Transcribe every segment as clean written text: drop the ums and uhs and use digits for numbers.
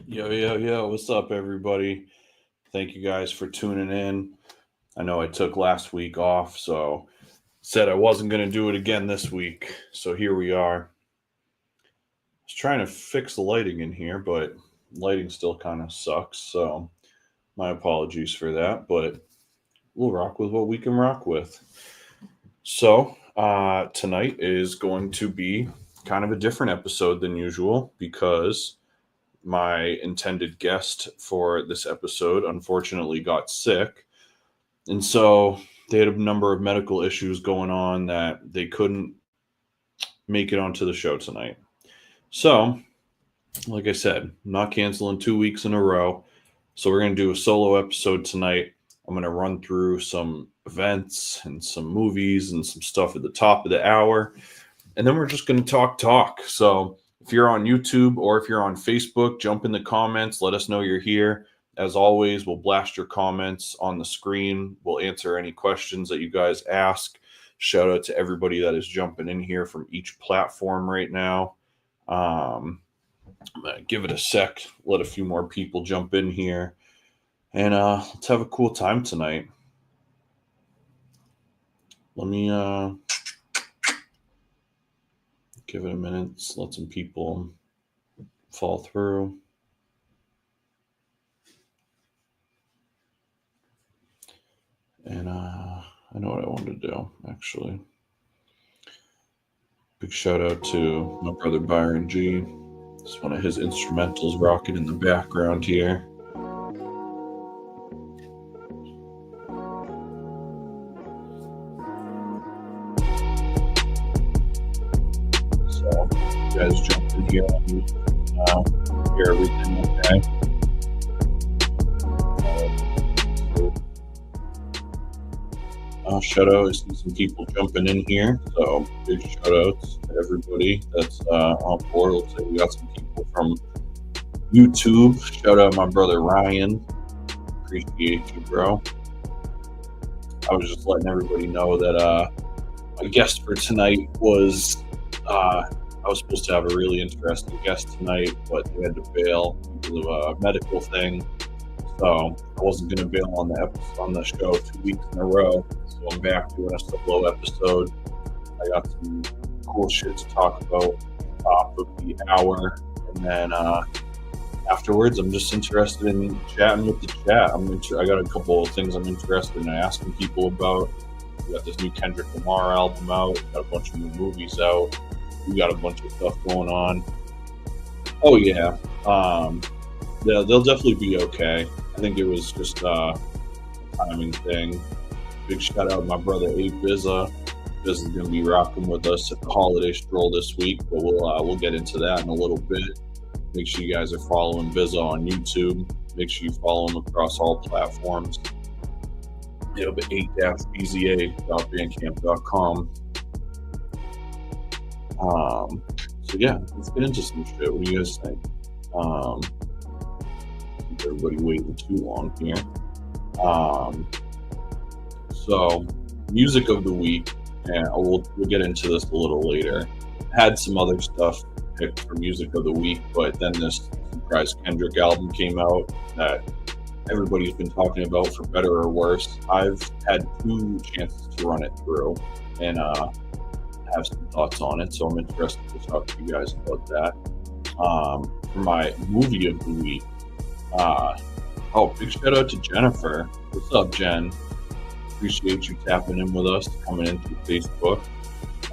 Yo, what's up, everybody? Thank you guys for tuning in. I know I took last week off, so said I wasn't going to do it again this week. So here we are. I was trying to fix the lighting in here, but lighting still kind of sucks. So my apologies for that, but we'll rock with what we can rock with. So tonight is going to be kind of a different episode than usual because my intended guest for this episode unfortunately got sick. And so they had a number of medical issues going on that they couldn't make it onto the show tonight. So, like I said, I'm not canceling 2 weeks in a row. So we're going to do a solo episode tonight. I'm going to run through some events and some movies and some stuff at the top of the hour. And then we're just going to talk. So if you're on YouTube or if you're on Facebook, jump in the comments. Let us know you're here. As always, we'll blast your comments on the screen. We'll answer any questions that you guys ask. Shout out to everybody that is jumping in here from each platform right now. Give it a sec. Let a few more people jump in here. And let's have a cool time tonight. Let me give it a minute. Let's let some people fall through. And I know what I wanted to do, actually. Big shout out to my brother Byron G. It's one of his instrumentals rocking in the background here. So, you guys jump in here on YouTube now. Hear everything okay? Shout out, I see some people jumping in here. So big shout outs to everybody that's on board. Looks like we got some people from YouTube. Shout out my brother Ryan. Appreciate you, bro. I was just letting everybody know that my guest for tonight was I was supposed to have a really interesting guest tonight, but they had to bail because of a medical thing. So I wasn't going to bail on the show 2 weeks in a row. So I'm back doing a solo episode. I got some cool shit to talk about top of the hour, and then afterwards, I'm just interested in chatting with the chat. I got a couple of things I'm interested in asking people about. We got this new Kendrick Lamar album out. We got a bunch of new movies out. We got a bunch of stuff going on. Oh yeah, they'll definitely be okay. I think it was just a timing thing. Big shout out to my brother Abe Bizza. Bizza's gonna be rocking with us at the holiday stroll this week, but we'll get into that in a little bit. Make sure you guys are following Bizza on YouTube. Make sure you follow him across all platforms. It'll be 8-bza.bandcamp.com. So yeah, let's get into some shit. What do you guys think? Keep everybody waiting too long here. So music of the week, and we'll get into this a little later. Had some other stuff picked for music of the week, but then this surprise Kendrick album came out that everybody's been talking about for better or worse. I've had 2 chances to run it through and have some thoughts on it, so I'm interested to talk to you guys about that. For my movie of the week, big shout out to Jennifer. What's up, Jen? Appreciate you tapping in with us, coming in through Facebook.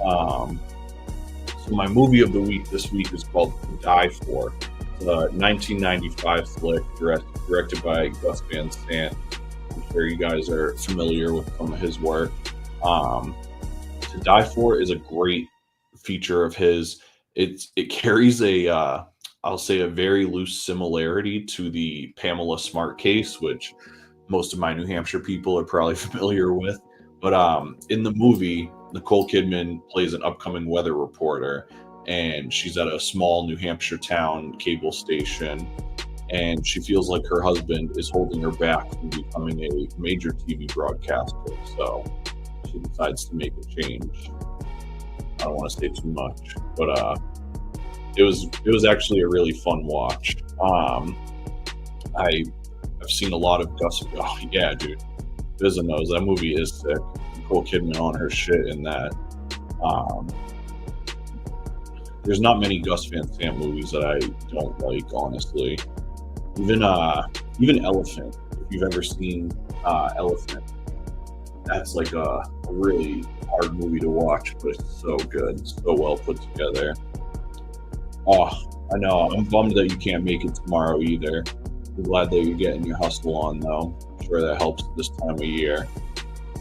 So my movie of the week this week is called Die For. It's a 1995 flick directed by Gus Van Sant. I'm sure you guys are familiar with some of his work. To Die For is a great feature of his. It carries I'll say a very loose similarity to the Pamela Smart case, which most of my New Hampshire people are probably familiar with. But in the movie, Nicole Kidman plays an upcoming weather reporter, and she's at a small New Hampshire town cable station, and she feels like her husband is holding her back from becoming a major TV broadcaster. So she decides to make a change. I don't want to say too much, but it was actually a really fun watch. Um, I've seen a lot of Gus. Oh yeah, dude, Bizza knows that movie is sick. Nicole Kidman on her shit in that. Um, there's not many Gus Van Sant movies that I don't like, honestly. Even Elephant. If you've ever seen Elephant, that's like a really hard movie to watch, but it's so good, so well put together. Oh, I know. I'm bummed that you can't make it tomorrow either. I'm glad that you're getting your hustle on, though. I'm sure that helps this time of year.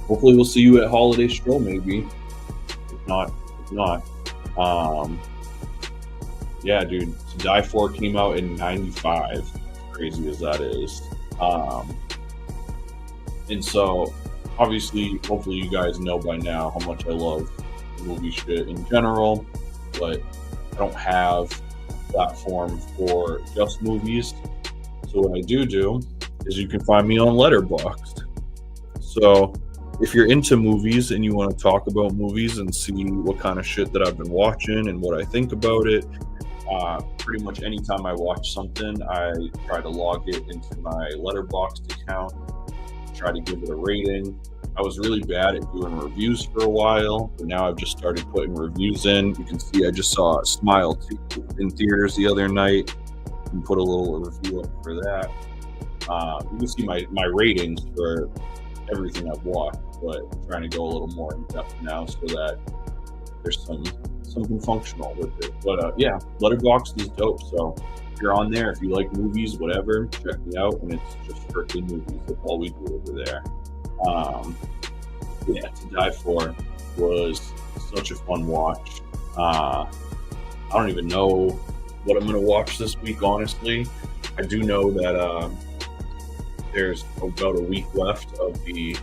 Hopefully, we'll see you at Holiday Stroll, maybe. If not. Um, yeah, dude. To Die For came out in '95. Crazy as that is. And so, obviously, hopefully, you guys know by now how much I love movie shit in general, but I don't have a platform for just movies. So what I do is you can find me on Letterboxd. So if you're into movies and you want to talk about movies and see what kind of shit that I've been watching and what I think about it, pretty much anytime I watch something, I try to log it into my Letterboxd account, try to give it a rating. I was really bad at doing reviews for a while, but now I've just started putting reviews in. You can see I just saw Smile 2 in theaters the other night and put a little review up for that. You can see my ratings for everything I've watched, but I'm trying to go a little more in depth now so that there's something functional with it. But yeah, Letterboxd is dope. So if you're on there, if you like movies, whatever, check me out. And it's just strictly movies. That's all we do over there. Yeah, To Die For was such a fun watch. I don't even know what I'm going to watch this week, honestly. I do know that there's about a week left of the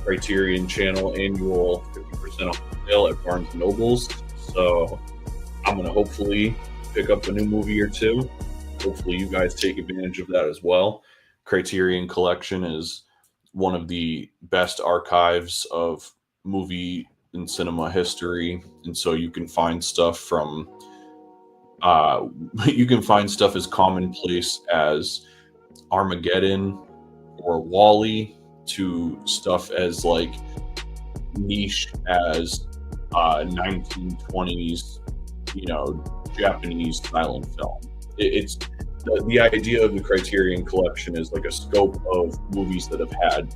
Criterion Channel annual 50% off sale at Barnes & Noble's. So I'm going to hopefully pick up a new movie or two. Hopefully you guys take advantage of that as well. Criterion Collection is one of the best archives of movie and cinema history. And so you can find stuff from you can find stuff as commonplace as Armageddon or Wall-E to stuff as like niche as 1920s, Japanese silent film. It's the idea of the Criterion Collection is like a scope of movies that have had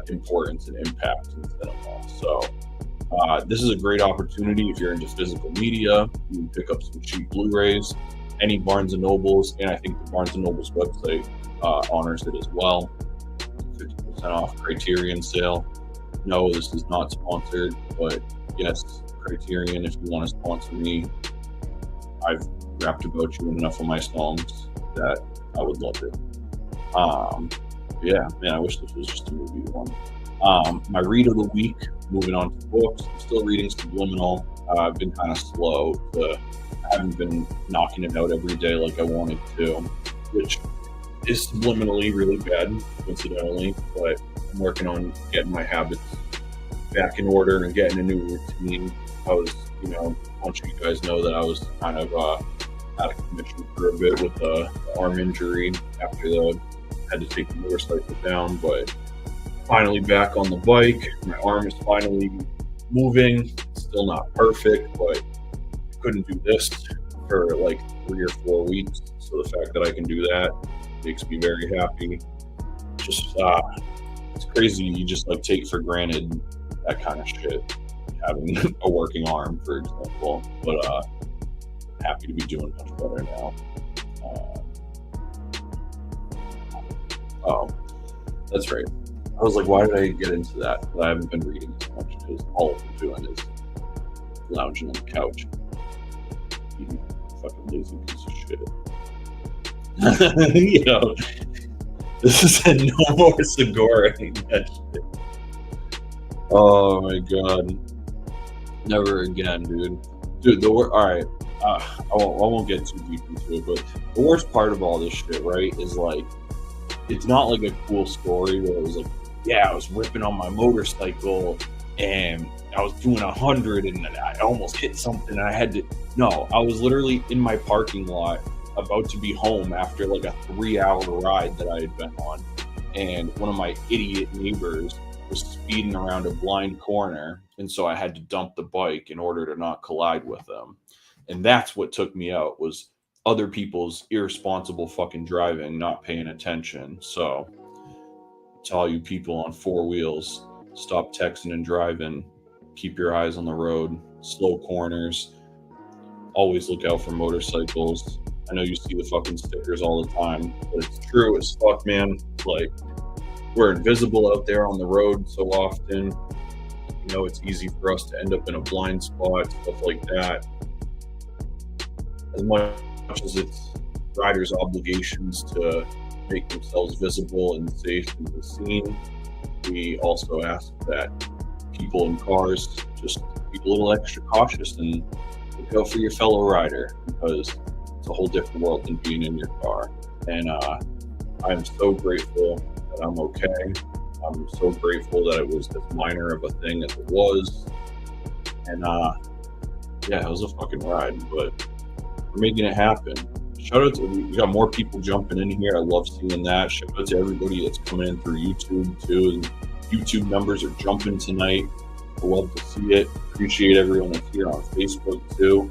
importance and impact in cinema. So this is a great opportunity if you're into physical media. You can pick up some cheap Blu-rays, any Barnes & Nobles, and I think the Barnes & Nobles website honors it as well. 50% off Criterion sale. No, this is not sponsored, but yes, Criterion, if you want to sponsor me, I've rapped about you in enough of my songs that I would love it. Yeah, man, I wish this was just a movie one. My read of the week, moving on to books. I'm still reading Subliminal. I've been kind of slow. I haven't been knocking it out every day like I wanted to, which is subliminally really bad, coincidentally, but I'm working on getting my habits back in order and getting a new routine. I was, a bunch of you guys know that I was kind of out of commission for a bit with the arm injury after had to take the motorcycle down, but finally back on the bike. My arm is finally moving. Still not perfect, but I couldn't do this for like 3 or 4 weeks. So the fact that I can do that makes me very happy. Just it's crazy. You just like take for granted that kind of shit, having a working arm, for example. But happy to be doing much better now. Oh, that's right. I was like, why did I get into that? But I haven't been reading as much because all I'm doing is lounging on the couch. You fucking lazy piece of shit. This is a no more Segura. That shit. Oh my god. Never again, dude. Dude, alright. I won't get too deep into it, but the worst part of all this shit, right, is like, it's not like a cool story where it was like, yeah, I was ripping on my motorcycle and I was doing 100 and I almost hit something and I had to. No, I was literally in my parking lot about to be home after like a 3-hour ride that I had been on, and one of my idiot neighbors was speeding around a blind corner, and so I had to dump the bike in order to not collide with them. And that's what took me out, was other people's irresponsible fucking driving, not paying attention. So to all you people on four wheels, stop texting and driving. Keep your eyes on the road. Slow corners. Always look out for motorcycles. I know you see the fucking stickers all the time, but it's true as fuck, man. Like, we're invisible out there on the road so often. You know, it's easy for us to end up in a blind spot, stuff like that. As much as it's riders' obligations to make themselves visible and safe in the scene, we also ask that people in cars just be a little extra cautious and look out for your fellow rider, because it's a whole different world than being in your car. And I am so grateful that I'm okay. I'm so grateful that it was this minor of a thing as it was. And yeah, it was a fucking ride, but we're making it happen. Shout out to, we got more people jumping in here. I love seeing that. Shout out to everybody that's coming in through YouTube too. And YouTube numbers are jumping tonight. I love to see it. Appreciate everyone that's here on Facebook too.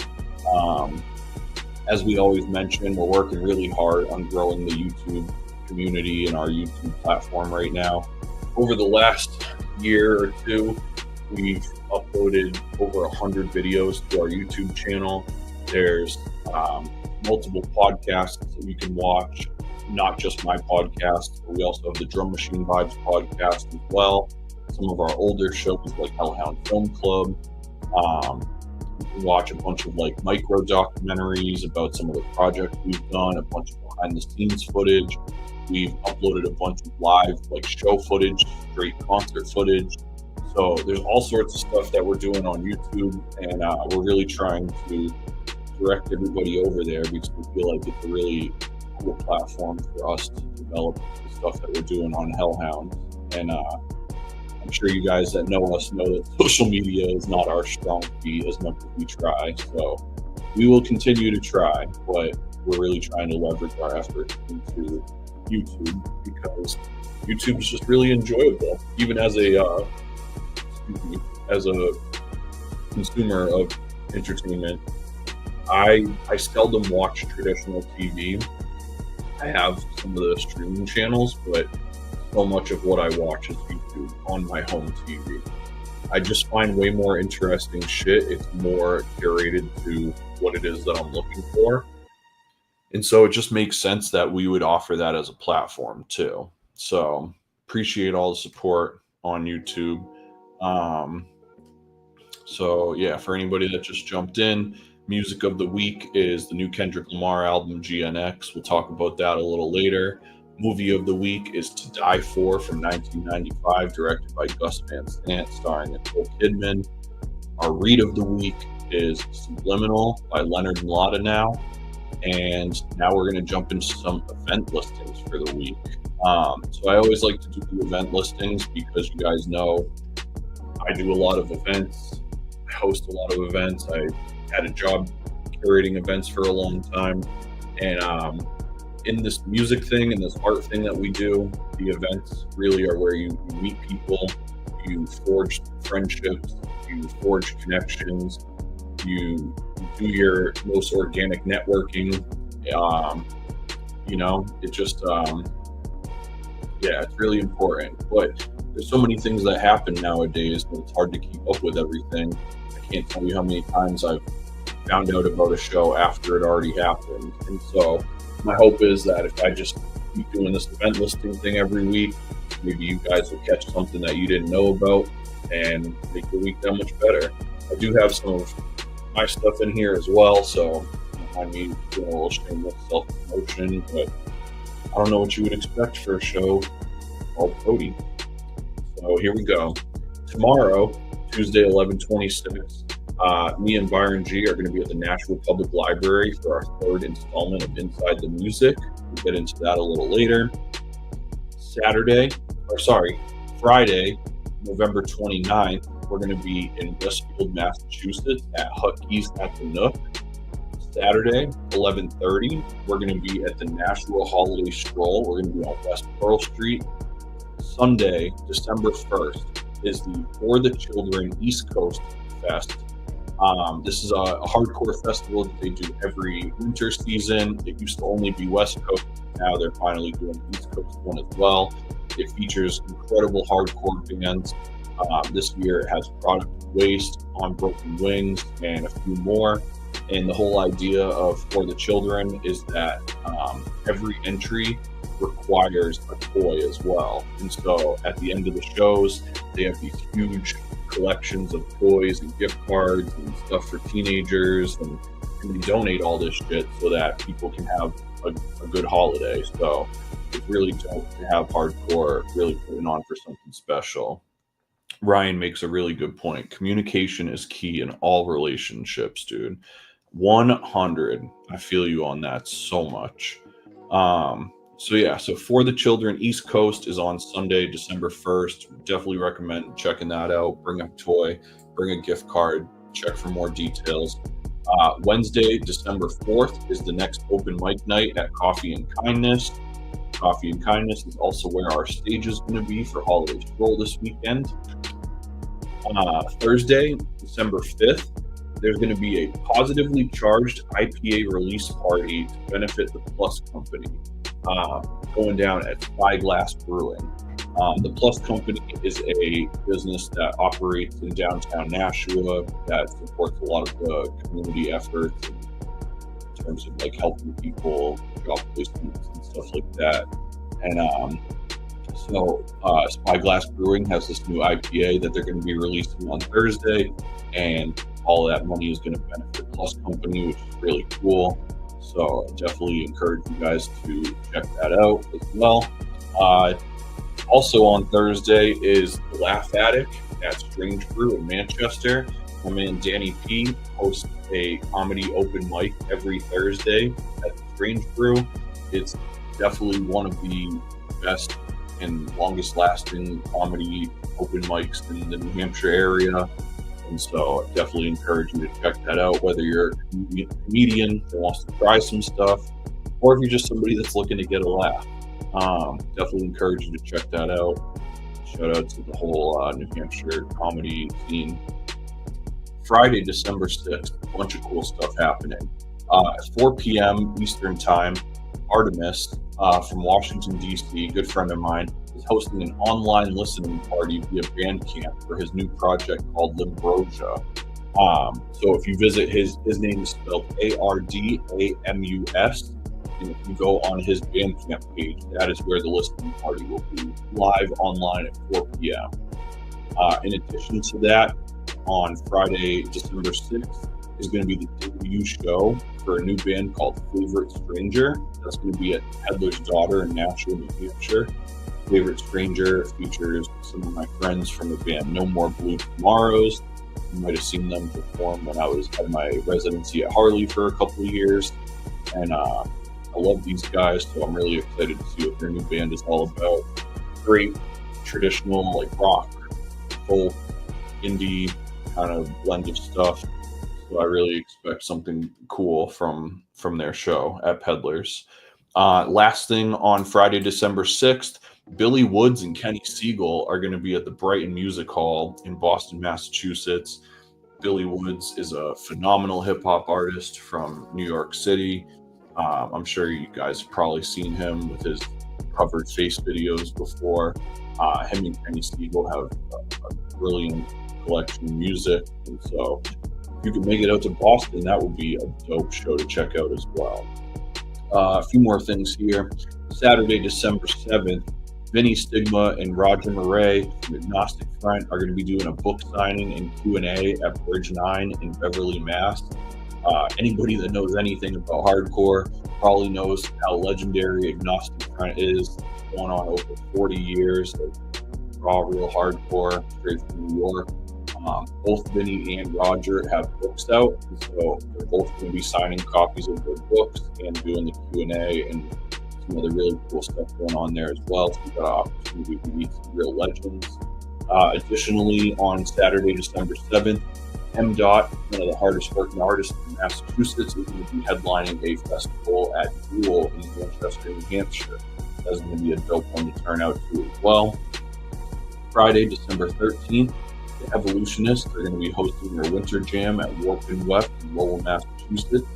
As we always mention, we're working really hard on growing the YouTube community and our YouTube platform right now. Over the last year or two, we've uploaded over 100 videos to our YouTube channel. There's multiple podcasts that you can watch, not just my podcast, but we also have the Drum Machine Vibes podcast as well. Some of our older shows like Hellhound Film Club. You can watch a bunch of like micro documentaries about some of the projects we've done, a bunch of behind the scenes footage. We've uploaded a bunch of live like show footage, straight concert footage. So there's all sorts of stuff that we're doing on YouTube, and we're really trying to direct everybody over there because we feel like it's a really cool platform for us to develop the stuff that we're doing on Hellhound. And I'm sure you guys that know us know that social media is not our strong suit as much as we try. So we will continue to try, but we're really trying to leverage our efforts into YouTube because YouTube is just really enjoyable. Even as a consumer of entertainment, I seldom watch traditional TV. I have some of the streaming channels, but so much of what I watch is YouTube on my home TV. I just find way more interesting shit. It's more curated to what it is that I'm looking for. And so it just makes sense that we would offer that as a platform too. So appreciate all the support on YouTube. So yeah, for anybody that just jumped in, music of the week is the new Kendrick Lamar album, GNX. We'll talk about that a little later. Movie of the week is To Die For from 1995, directed by Gus Van Sant, starring Nicole Kidman. Our read of the week is Subliminal by Leonard and Lotta now. And now we're going to jump into some event listings for the week. So I always like to do the event listings because you guys know I do a lot of events. I host a lot of events. I had a job curating events for a long time. And in this music thing and this art thing that we do, the events really are where you meet people, you forge friendships, you forge connections, you do your most organic networking. You know, it just, yeah, it's really important. But there's so many things that happen nowadays that it's hard to keep up with everything. I can't tell you how many times I've found out about a show after it already happened. And so my hope is that if I just keep doing this event listing thing every week, maybe you guys will catch something that you didn't know about and make your week that much better. I do have some of my stuff in here as well, so I mean, doing a little shameless self-promotion, but I don't know what you would expect for a show called CODY. So here we go. Tomorrow, Tuesday, 11/26, me and Byron G are going to be at the Nashville Public Library for our third installment of Inside the Music. We'll get into that a little later. Friday, November 29th, we're going to be in Westfield, Massachusetts at Hutke's at the Nook. Saturday, 11:30, we're going to be at the Nashua Holiday Stroll. We're going to be on West Pearl Street. Sunday, December 1st, is the For the Children East Coast Fest. This is a hardcore festival that they do every winter season. It used to only be West Coast. Now they're finally doing the East Coast one as well. It features incredible hardcore bands. This year it has Product Waste, On Broken Wings, and a few more. And the whole idea of For the Children is that every entry requires a toy as well. And so at the end of the shows, they have these huge collections of toys and gift cards and stuff for teenagers, and they donate all this shit so that people can have a good holiday. So it's really dope to have hardcore really putting on for something special. Ryan makes a really good point. Communication is key in all relationships, dude. 100. I feel you on that so much. So For the Children East Coast is on Sunday, December 1st. Definitely recommend checking that out. Bring a toy, bring a gift card, check for more details. Wednesday, December 4th is the next open mic night at Coffee and Kindness. Coffee and Kindness is also where our stage is going to be for Holiday Stroll this weekend. Thursday, December 5th, there's going to be a positively charged IPA release party to benefit the Plus Company going down at Spyglass Brewing. The Plus Company is a business that operates in downtown Nashua that supports a lot of the community efforts in terms of like helping people, job placements and stuff like that. And so Spyglass Brewing has this new IPA that they're going to be releasing on Thursday, and all of that money is going to benefit Plus Company, which is really cool. So I definitely encourage you guys to check that out as well. Also on Thursday is The Laugh Attic at Strange Brew in Manchester. My man Danny P hosts a comedy open mic every Thursday at Strange Brew. It's definitely one of the best and longest lasting comedy open mics in the New Hampshire area. And so I definitely encourage you to check that out, whether you're a comedian that wants to try some stuff, or if you're just somebody that's looking to get a laugh. Definitely encourage you to check that out. Shout out to the whole New Hampshire comedy scene. Friday, December 6th, a bunch of cool stuff happening. At 4 p.m. Eastern Time, Artemis from Washington, D.C., good friend of mine, is hosting an online listening party via Bandcamp for his new project called Limbrosia. So if you visit his name is spelled Ardamus, and if you go on his Bandcamp page, that is where the listening party will be live online at 4 p.m. In addition to that, on Friday, December 6th, is going to be the debut show for a new band called Favorite Stranger. That's going to be at Peddler's Daughter in Nashua, New Hampshire. Favorite Stranger features some of my friends from the band No More Blue Tomorrows. You might have seen them perform when I was at my residency at Harley for a couple of years. And I love these guys, so I'm really excited to see what their new band is all about. Great traditional, like rock, folk, indie kind of blend of stuff. So I really expect something cool from their show at Peddlers. Last thing on Friday, December 6th, Billy Woods and Kenny Siegel are going to be at the Brighton Music Hall in Boston, Massachusetts. Billy Woods is a phenomenal hip-hop artist from New York City. I'm sure you guys have probably seen him with his covered face videos before. Him and Kenny Siegel have a brilliant collection of music, and so if you can make it out to Boston, that would be a dope show to check out as well. A few more things here. Saturday, December 7th, Vinny Stigma and Roger Murray from Agnostic Front are going to be doing a book signing and Q&A at Bridge 9 in Beverly, Mass. Anybody that knows anything about hardcore probably knows how legendary Agnostic Front is. Going on over 40 years of raw, real hardcore, straight from New York. Both Vinny and Roger have books out, so they're both going to be signing copies of their books and doing the Q&A and some other really cool stuff going on there as well. So we've got an opportunity to meet some real legends. Additionally, on Saturday, December 7th, M. Dot, one of the hardest working artists in Massachusetts, is going to be headlining a festival at Duel in Manchester, New Hampshire. That's going to be a dope one to turn out to as well. Friday, December 13th, the Evolutionists are going to be hosting their winter jam at Warp and Weft in Lowell, Massachusetts.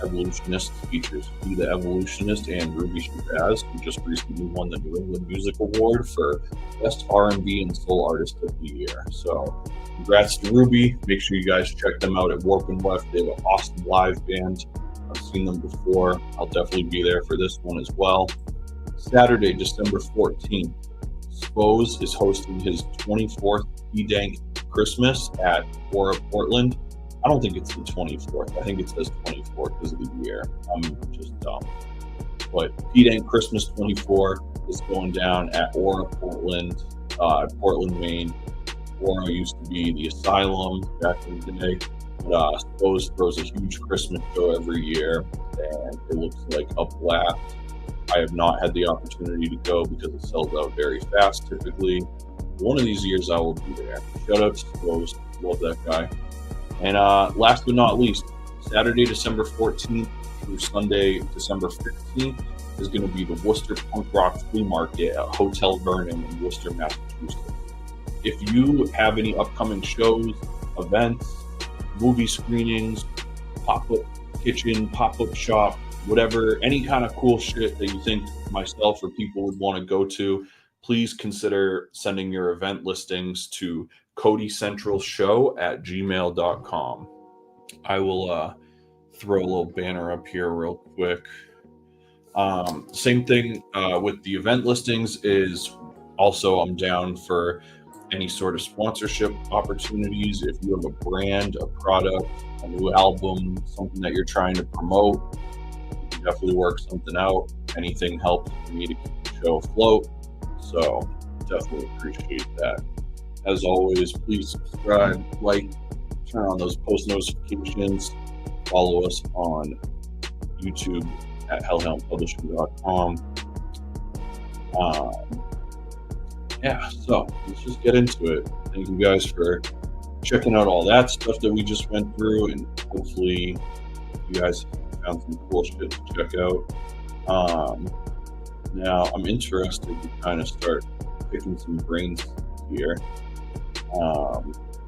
Evolutionists features Be the Evolutionist and Ruby Shabazz, who just recently won the New England Music Award for Best R&B and Soul Artist of the Year. So congrats to Ruby. Make sure you guys check them out at Warp and Weft. They have an awesome live band. I've seen them before. I'll definitely be there for this one as well. Saturday, December 14th, Spose is hosting his 24th P-Dank Christmas at Aura, Portland. I don't think it's the 24th. I think it says 24 because of the year. I'm just dumb. But P-Dank Christmas 24 is going down at Aura, Portland, Portland, Maine. Aura used to be the Asylum back in the day. But Spose throws a huge Christmas show every year, and it looks like a blast. I have not had the opportunity to go because it sells out very fast typically. One of these years I will be there. Shout out to Spose. Love that guy. And last but not least, Saturday, December 14th through Sunday, December 15th is going to be the Worcester Punk Rock Flea Market at Hotel Vernon in Worcester, Massachusetts. If you have any upcoming shows, events, movie screenings, pop-up kitchen, pop-up shop, whatever, any kind of cool shit that you think myself or people would want to go to, please consider sending your event listings to codycentralshow@gmail.com. I will throw a little banner up here real quick. Same thing with the event listings is also I'm down for any sort of sponsorship opportunities. If you have a brand, a product, a new album, something that you're trying to promote, you can definitely work something out. Anything helps me to keep the show afloat. So definitely appreciate that. As always, please subscribe, like, turn on those post notifications, follow us on YouTube at hellhoundpublishing.com. Yeah, so let's just get into it. Thank you guys for checking out all that stuff that we just went through, and hopefully you guys found some cool shit to check out. Now, I'm interested to kind of start picking some brains here.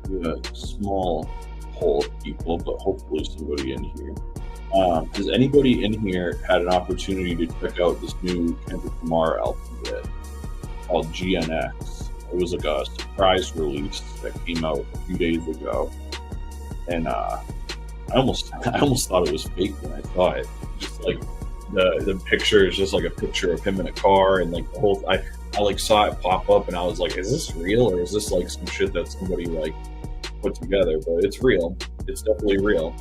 We have a small poll of people, but hopefully somebody in here. Has anybody in here had an opportunity to check out this new Kendrick Lamar album yet? Called GNX. It was like a surprise release that came out a few days ago, and I almost thought it was fake when I saw it. Just like the picture is just like a picture of him in a car, and like the whole I like saw it pop up, and I was like, is this real or is this like some shit that somebody like put together? But it's real. It's definitely real.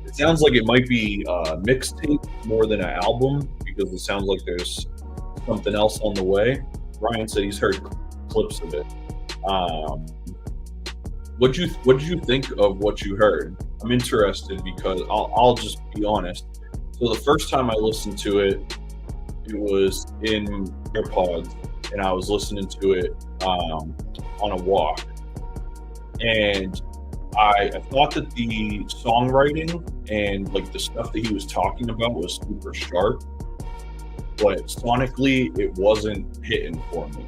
It sounds like it might be a mixtape more than an album because it sounds like there's something else on the way. Ryan said he's heard clips of it. What did you think of what you heard? I'm interested because I'll just be honest. So the first time I listened to it, it was in AirPods, and I was listening to it on a walk, and I thought that the songwriting and like the stuff that he was talking about was super sharp, but sonically it wasn't hitting for me.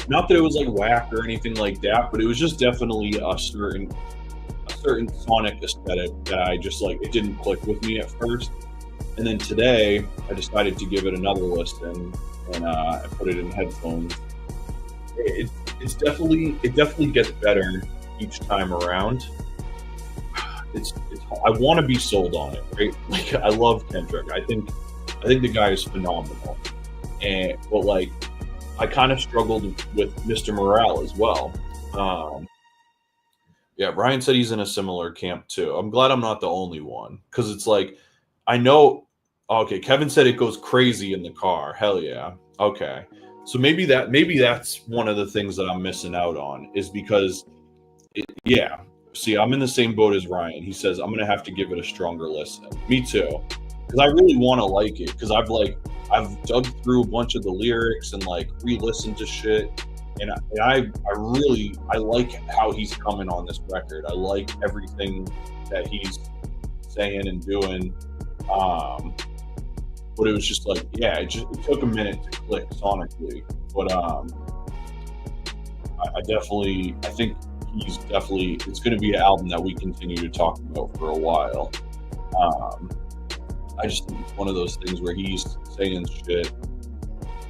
Not that it was like whack or anything like that, but it was just definitely a certain sonic aesthetic that I just like, it didn't click with me at first. And then today I decided to give it another listen, and I put it in headphones. It definitely gets better each time around. I want to be sold on it, right? Like, I love Kendrick. I think the guy is phenomenal. But like, I kind of struggled with Mr. Morale as well. Yeah, Brian said he's in a similar camp too. I'm glad I'm not the only one, because it's like, I know. Okay, Kevin said it goes crazy in the car. Hell yeah. Okay, so maybe that's one of the things that I'm missing out on, is because, yeah. See, I'm in the same boat as Ryan. He says I'm gonna have to give it a stronger listen. Me too, because I really want to like it. Because I've dug through a bunch of the lyrics and like re-listened to shit, And I really I like how he's coming on this record. I like everything that he's saying and doing. Um, but it was just like, yeah, it took a minute to click sonically. But I definitely I think he's definitely it's going to be an album that we continue to talk about for a while. Um, I just think it's one of those things where he's saying shit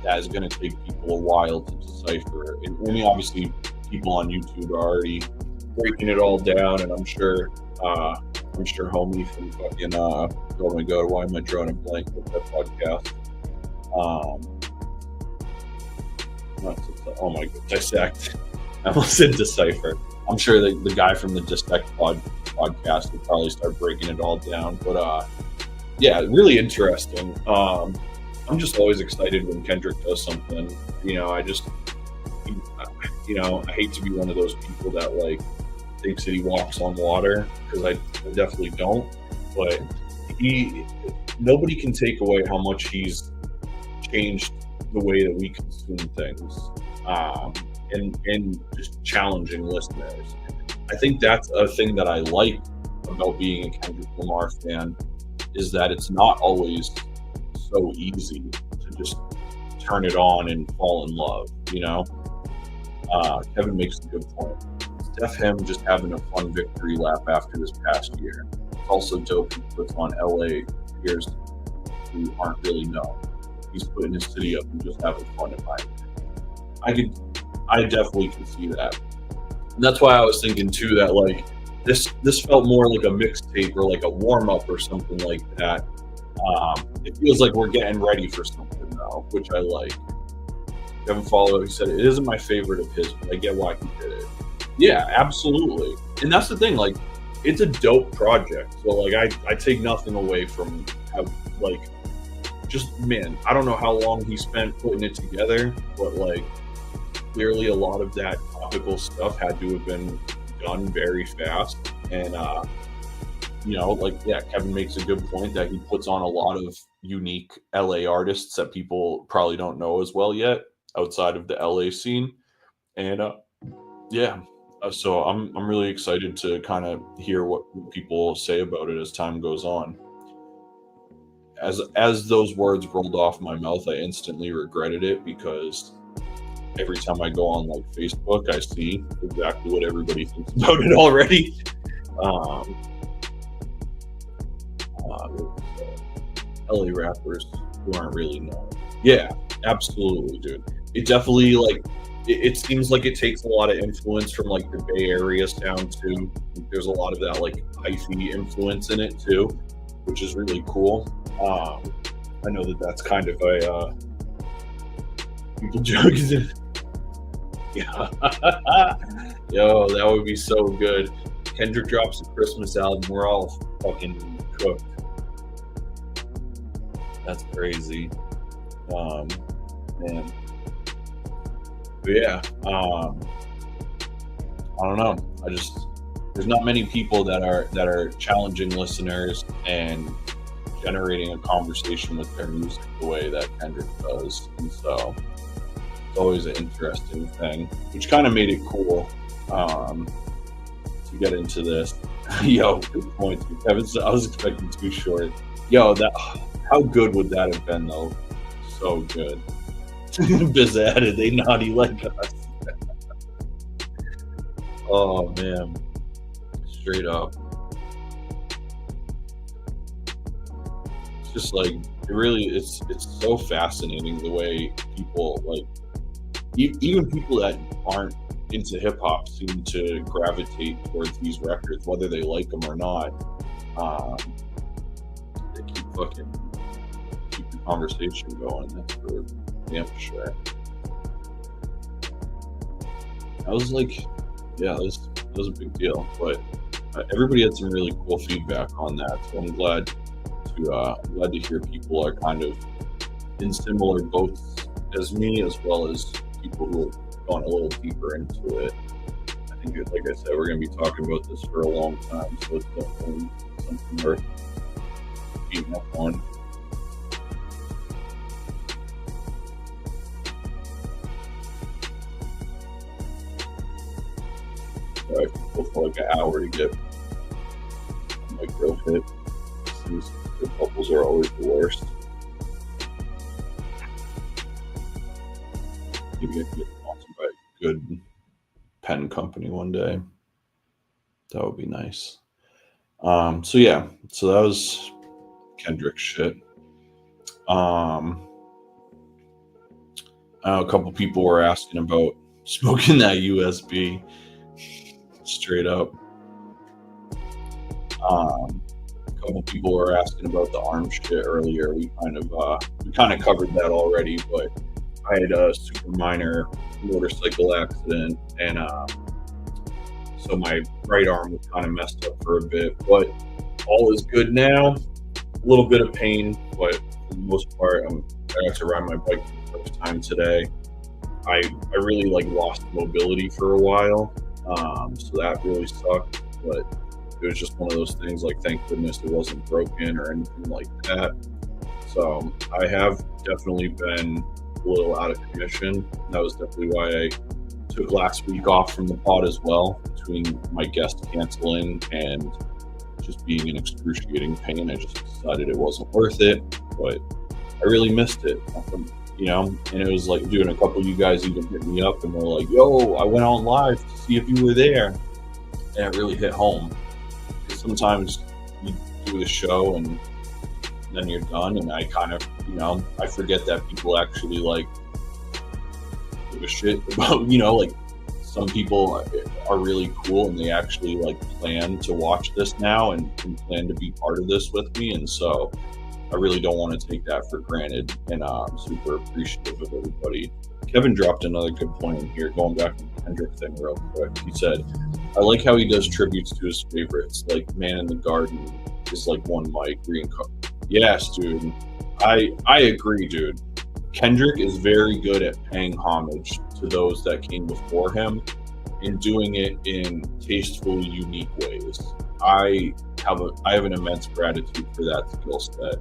that is going to take people a while to decipher. And I mean, obviously, people on YouTube are already breaking it all down, and I'm sure homie from fucking oh my god, why am I drawing a blank with that podcast? Oh my god, dissect. I almost said decipher. I'm sure the guy from the Dissect podcast would probably start breaking it all down, but yeah, really interesting. I'm just always excited when Kendrick does something. You know, I hate to be one of those people that like thinks that he walks on water, because I definitely don't. But nobody can take away how much he's changed the way that we consume things, and just challenging listeners. I think that's a thing that I like about being a Kendrick Lamar fan, is that it's not always so easy to just turn it on and fall in love, you know? Kevin makes a good point. It's def him just having a fun victory lap after this past year. It's also dope he puts on LA peers who aren't really known. He's putting his city up and just having fun in my opinion. I definitely can see that. And that's why I was thinking too that like this felt more like a mixtape or like a warm-up or something like that. It feels like we're getting ready for something now, which I like. Kevin Follow, he said, it isn't my favorite of his, but I get why he did it. Yeah, absolutely. And that's the thing, like, it's a dope project. So, like, I take nothing away from how, like, just, man, I don't know how long he spent putting it together, but, like, clearly a lot of that topical stuff had to have been done very fast. And, you know, like, yeah, Kevin makes a good point that he puts on a lot of unique LA artists that people probably don't know as well yet outside of the LA scene. And yeah, so I'm really excited to kind of hear what people say about it as time goes on. As those words rolled off my mouth, I instantly regretted it, because every time I go on like Facebook, I see exactly what everybody thinks about it already. LA rappers who aren't really known. Yeah, absolutely, dude. It definitely like it seems like it takes a lot of influence from like the Bay Area sound too. There's a lot of that like hyphy influence in it too, which is really cool. I know that's kind of a people joking. Yeah, yo, that would be so good. Kendrick drops a Christmas album, we're all fucking cooked. That's crazy. Man. But yeah, I don't know. There's not many people that are challenging listeners and generating a conversation with their music the way that Kendrick does. And so it's always an interesting thing, which kind of made it cool to get into this. Yo, good point, Kevin. I was expecting too short. Yo, how good would that have been though? So good. Biz added, they naughty like us. Oh man, straight up. It's just like it's so fascinating the way people like even people that aren't into hip hop seem to gravitate towards these records, whether they like them or not. They keep the conversation going. That's for damn sure. I was like, yeah, that was a big deal. But everybody had some really cool feedback on that, so I'm glad to hear people are kind of in similar boats as me, as well as people who have gone a little deeper into it. I think, like I said, we're going to be talking about this for a long time, so it's definitely something worth beating up on. I can go for like an hour to get a micro hit. These couples are always the worst. Maybe I can get sponsored by a good pen company one day. That would be nice. So yeah, so that was Kendrick shit. A couple people were asking about smoking that USB straight up. A couple people were asking about the arm shit earlier. We kind of covered that already, but I had a super minor motorcycle accident, and so my right arm was kind of messed up for a bit, but all is good now. A little bit of pain, but for the most part, I got to ride my bike for the first time today. I really lost mobility for a while, so that really sucked. But it was just one of those things. Thank goodness it wasn't broken or anything like that. So I have definitely been a little out of commission. That was definitely why I took last week off from the pod as well, between my guest canceling and just being in excruciating pain. I just decided it wasn't worth it, but I really missed it, and it was dude, a couple of you guys even hit me up and were like, yo, I went on live to see if you were there, and it really hit home. Sometimes you do the show and then you're done, and I kind of, I forget that people actually give a shit about, some people are really cool and they actually plan to watch this now and plan to be part of this with me, and so I really don't want to take that for granted, and I'm super appreciative of everybody. Kevin dropped another good point in here, going back to the Kendrick thing real quick. He said, I like how he does tributes to his favorites, like Man in the Garden is one mic, yes, dude. I agree, dude. Kendrick is very good at paying homage to those that came before him and doing it in tasteful, unique ways. I have an immense gratitude for that skill set,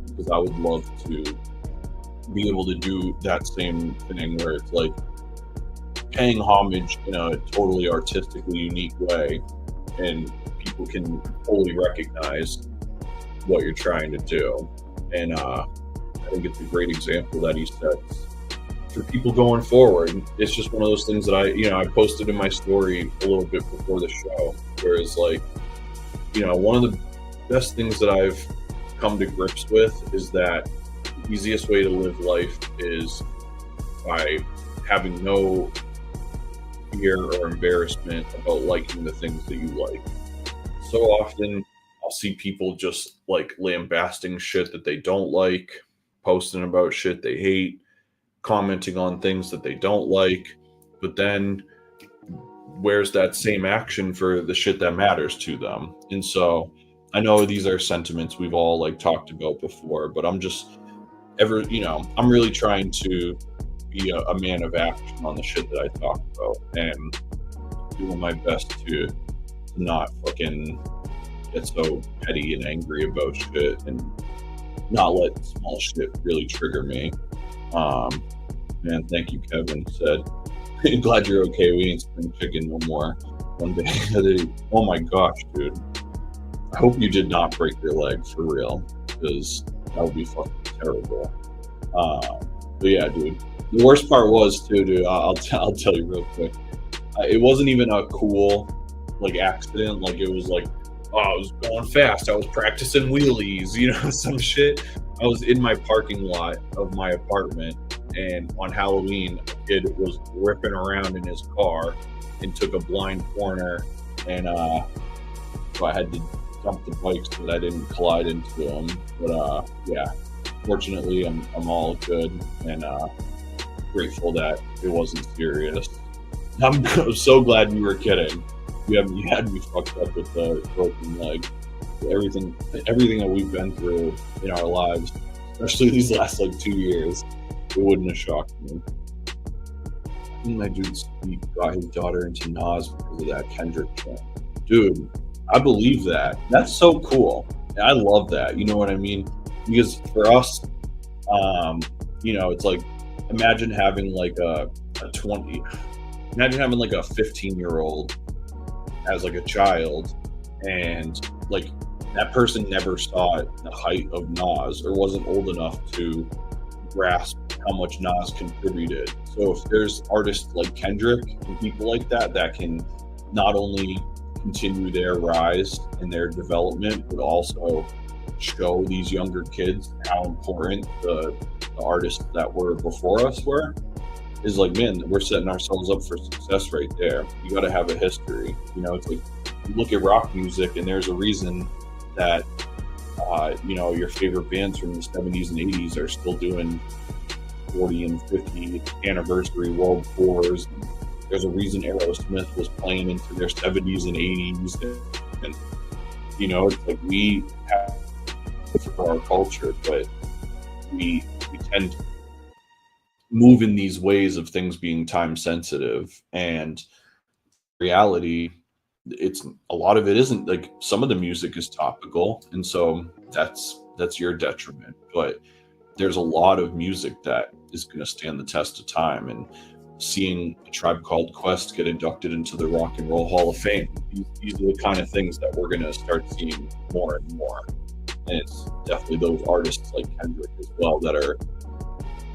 because I would love to be able to do that same thing where it's paying homage in a totally artistically unique way, and people can fully recognize what you're trying to do. And I think it's a great example that he sets for people going forward. It's just one of those things that I posted in my story a little bit before the show, whereas one of the best things that I've come to grips with is that the easiest way to live life is by having no fear or embarrassment about liking the things that you like. So often I'll see people just lambasting shit that they don't like, posting about shit they hate, commenting on things that they don't like, but then where's that same action for the shit that matters to them? And so I know these are sentiments we've all talked about before, but I'm just I'm really trying to be a man of action on the shit that I talk about, and doing my best to not fucking get so petty and angry about shit, and not let small shit really trigger me. Man, thank you, Kevin. He said, glad you're okay. We ain't spring chicken no more. One day. Oh my gosh, dude. I hope you did not break your leg for real, because that would be fucking terrible. But yeah, dude. The worst part was too, dude. I'll tell you real quick. It wasn't even a cool accident. It was oh, I was going fast. I was practicing wheelies, some shit. I was in my parking lot of my apartment, and on Halloween, a kid was ripping around in his car and took a blind corner, and so I had to dump the bike so that I didn't collide into him. But yeah, fortunately, I'm all good, and grateful that it wasn't serious. I'm so glad you were kidding. You had me fucked up with the broken leg. Everything that we've been through in our lives, especially these last 2 years, it wouldn't have shocked me. I think my dude got his daughter into Nas because of that Kendrick thing. Dude, I believe that. That's so cool. I love that. You know what I mean? Because for us, it's imagine having a 15-year-old as like a child, and like that person never saw it the height of Nas or wasn't old enough to grasp how much Nas contributed. So if there's artists like Kendrick and people like that that can not only continue their rise and their development, but also show these younger kids how important the artists that were before us were, is like, man, we're setting ourselves up for success right there. You got to have a history. You know, it's like you look at rock music, and there's a reason that you know, your favorite bands from the 70s and 80s are still doing 40 and 50 anniversary world tours. There's a reason Aerosmith was playing into their 70s and 80s, and you know, it's like we have for our culture, but we tend to move in these ways of things being time sensitive, and reality, it's a lot of it isn't. Like some of the music is topical, and so that's your detriment, but there's a lot of music that is going to stand the test of time. And seeing A Tribe Called Quest get inducted into the Rock and Roll Hall of Fame, these are the kind of things that we're going to start seeing more and more. And it's definitely those artists like Kendrick as well that are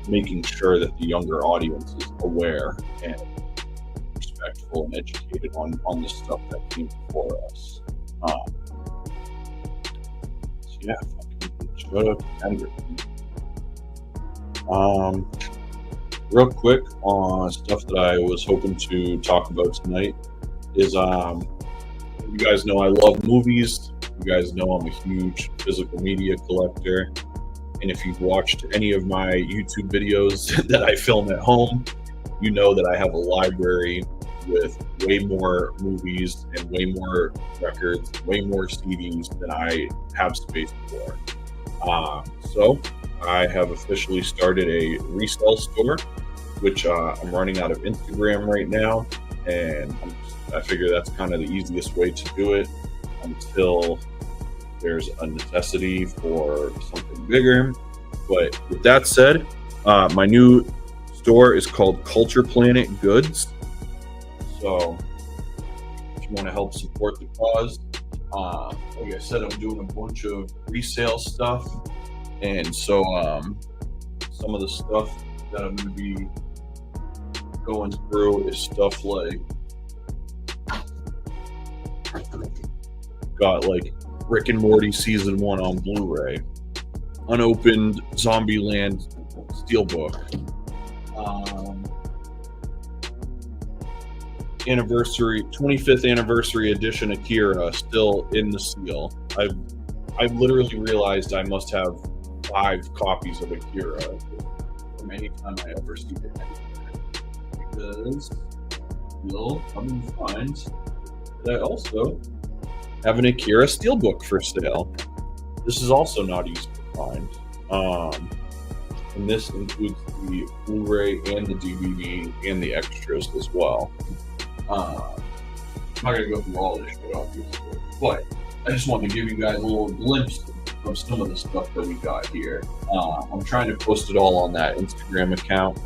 making sure that the younger audience is aware and respectful and educated on the stuff that came before us. So yeah, shout out to Kendrick. Real quick on stuff that I was hoping to talk about tonight is you guys know I love movies. You guys know I'm a huge physical media collector. And if you've watched any of my YouTube videos that I film at home, you know that I have a library with way more movies and way more records, way more CDs than I have space for. So I have officially started a resale store, which I'm running out of Instagram right now. And I figure that's kind of the easiest way to do it until there's a necessity for something bigger. But with that said, my new store is called Culture Planet Goods. So if you want to help support the cause, like I said, I'm doing a bunch of resale stuff. And so some of the stuff that I'm going to be going through is stuff like, got like Rick and Morty Season 1 on Blu-ray, unopened Zombieland Steelbook, anniversary 25th anniversary edition Akira still in the seal. I've literally realized I must have 5 copies of Akira from any time I ever see it, because you'll come and find that I also have an Akira Steelbook for sale. This is also not easy to find. And this includes the Blu-ray and the DVD and the extras as well. I'm not going to go through all this shit, obviously, but I just want to give you guys a little glimpse of some of the stuff that we got here. I'm trying to post it all on that Instagram account.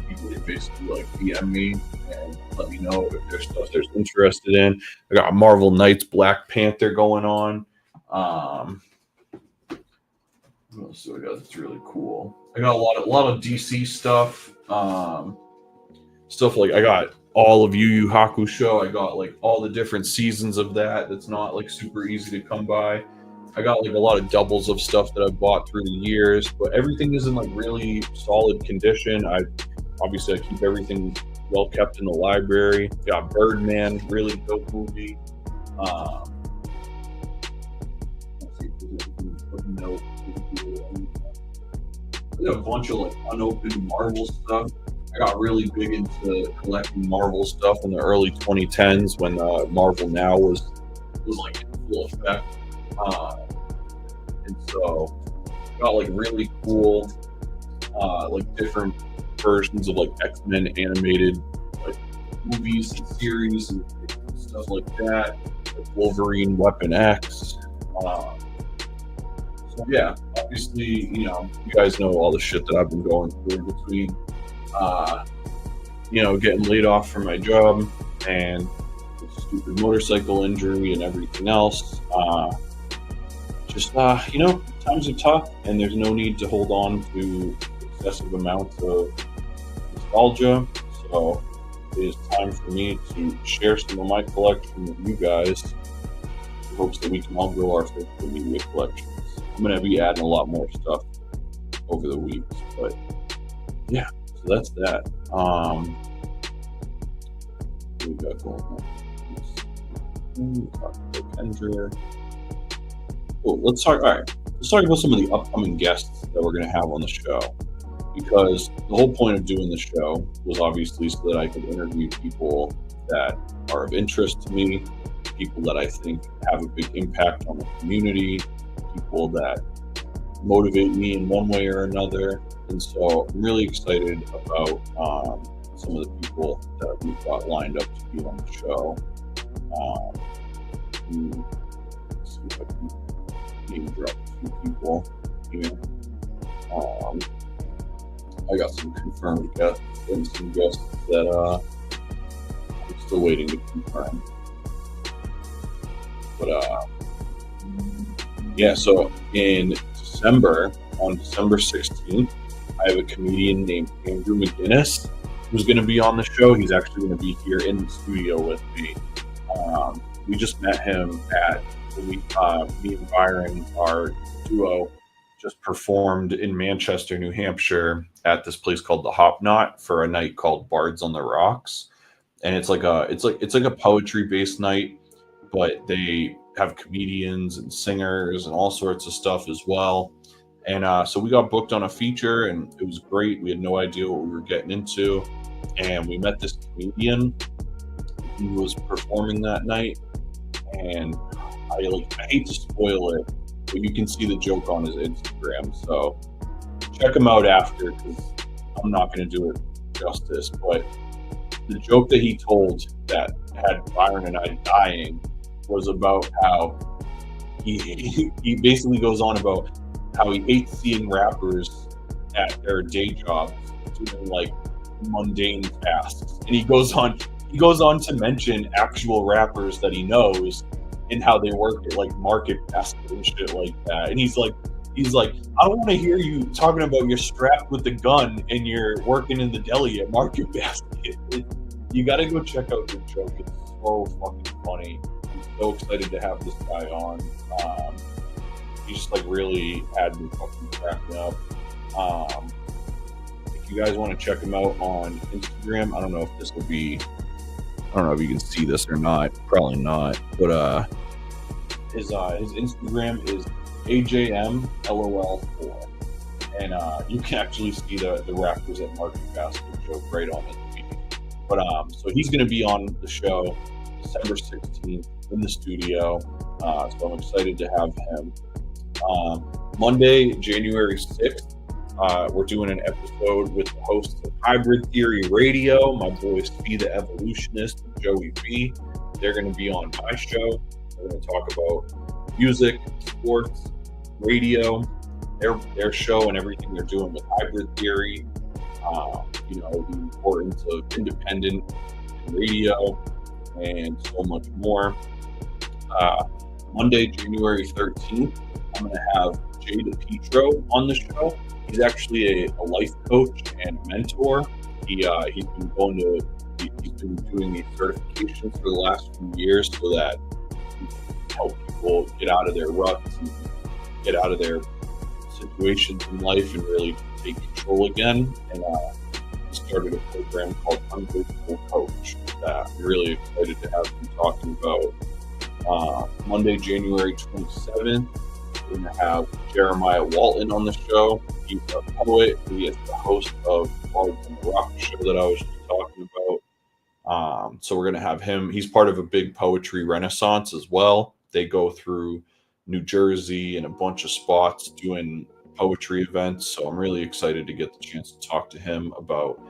People can basically like DM me and let me know if there's stuff they're interested in. I got Marvel Knights Black Panther going on. What else do I got that's really cool? I got a lot of DC stuff. Stuff like I got all of Yu Yu Hakusho. I got like all the different seasons of that. That's not like super easy to come by. I got like a lot of doubles of stuff that I've bought through the years, but everything is in like really solid condition. I keep everything well kept in the library. Got Birdman, really dope movie. Let's see if there's anything to note. I got a bunch of like unopened Marvel stuff. I got really big into collecting Marvel stuff in the early 2010s when Marvel Now was like in full effect. And so got like really cool like different versions of like X-Men animated like movies and series and stuff like that, like Wolverine, Weapon X. So yeah, obviously, you know, you guys know all the shit that I've been going through between you know, getting laid off from my job and stupid motorcycle injury and everything else. Times are tough, and there's no need to hold on to excessive amounts of nostalgia. So it is time for me to share some of my collection with you guys in hopes that we can all grow our physical media collections. I'm going to be adding a lot more stuff over the weeks, but yeah, so that's that. What we got going on? Talk about Kendra. Cool. Let's talk about some of the upcoming guests that we're going to have on the show, because the whole point of doing the show was obviously so that I could interview people that are of interest to me, people that I think have a big impact on the community, people that motivate me in one way or another. And so I'm really excited about some of the people that we've got lined up to be on the show. Let's see if I can name drop a few people here. I got some confirmed guests and some guests that I'm still waiting to confirm. But yeah, so in December, on December 16th, I have a comedian named Andrew McGinnis who's going to be on the show. He's actually going to be here in the studio with me. We just met him at me and Byron, our duo, just performed in Manchester, New Hampshire at this place called the Hop Knot for a night called Bards on the Rocks. And it's like a poetry based night, but they have comedians and singers and all sorts of stuff as well. And so we got booked on a feature, and it was great. We had no idea what we were getting into, and we met this comedian who was performing that night. And I hate to spoil it, but you can see the joke on his Instagram. So check him out after, because I'm not going to do it justice. But the joke that he told that had Byron and I dying was about how he basically goes on about how he hates seeing rappers at their day jobs doing like mundane tasks, and he goes on to mention actual rappers that he knows and how they work at like Market Basket and shit like that. And he's like, I don't want to hear you talking about you're strapped with the gun and you're working in the deli at Market Basket. You got to go check out the joke. It's so fucking funny. I'm so excited to have this guy on. He just like really had me fucking cracking up. If you guys want to check him out on Instagram, I don't know if you can see this or not. Probably not. But his Instagram is AJMLOL4, and you can actually see the rappers at Market Basket joke right on his feed. But so he's going to be on the show December 16th in the studio. So I'm excited to have him. Monday, January 6th, we're doing an episode with the hosts of Hybrid Theory Radio, my boy Speed the Evolutionist and Joey B. They're going to be on my show. We're going to talk about music, sports, radio, their show, and everything they're doing with Hybrid Theory. The importance of independent radio and so much more. Monday, January 13th, I'm going to have Jay DePietro on the show. He's actually a life coach and mentor. He's been doing these certifications for the last few years so that he can help people get out of their ruts and get out of their situations in life and really take control again. And he started a program called Unbreakable Coach that I'm really excited to have him talking about. Monday, January 27th, we're going to have Jeremiah Walton on the show. He's a poet. He is the host of Bards on the Rock show that I was just talking about. So we're going to have him. He's part of a big poetry renaissance as well. They go through New Jersey and a bunch of spots doing poetry events. So I'm really excited to get the chance to talk to him about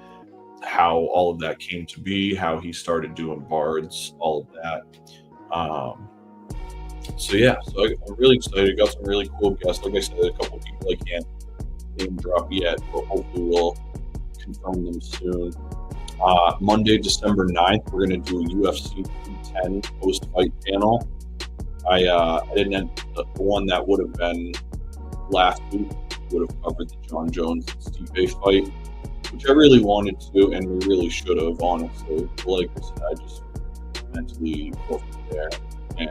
how all of that came to be, how he started doing bards, all of that. So I'm really excited. Got some really cool guests. Like I said, a couple of people I can't name drop yet, but hopefully we'll confirm them soon. Monday, December 9th, we're going to do a UFC 310 post-fight panel. I didn't end the one that would have been last week. Would have covered the John Jones and Stipe fight, which I really wanted to, and we really should have, honestly. Like I said, I just mentally go from there. And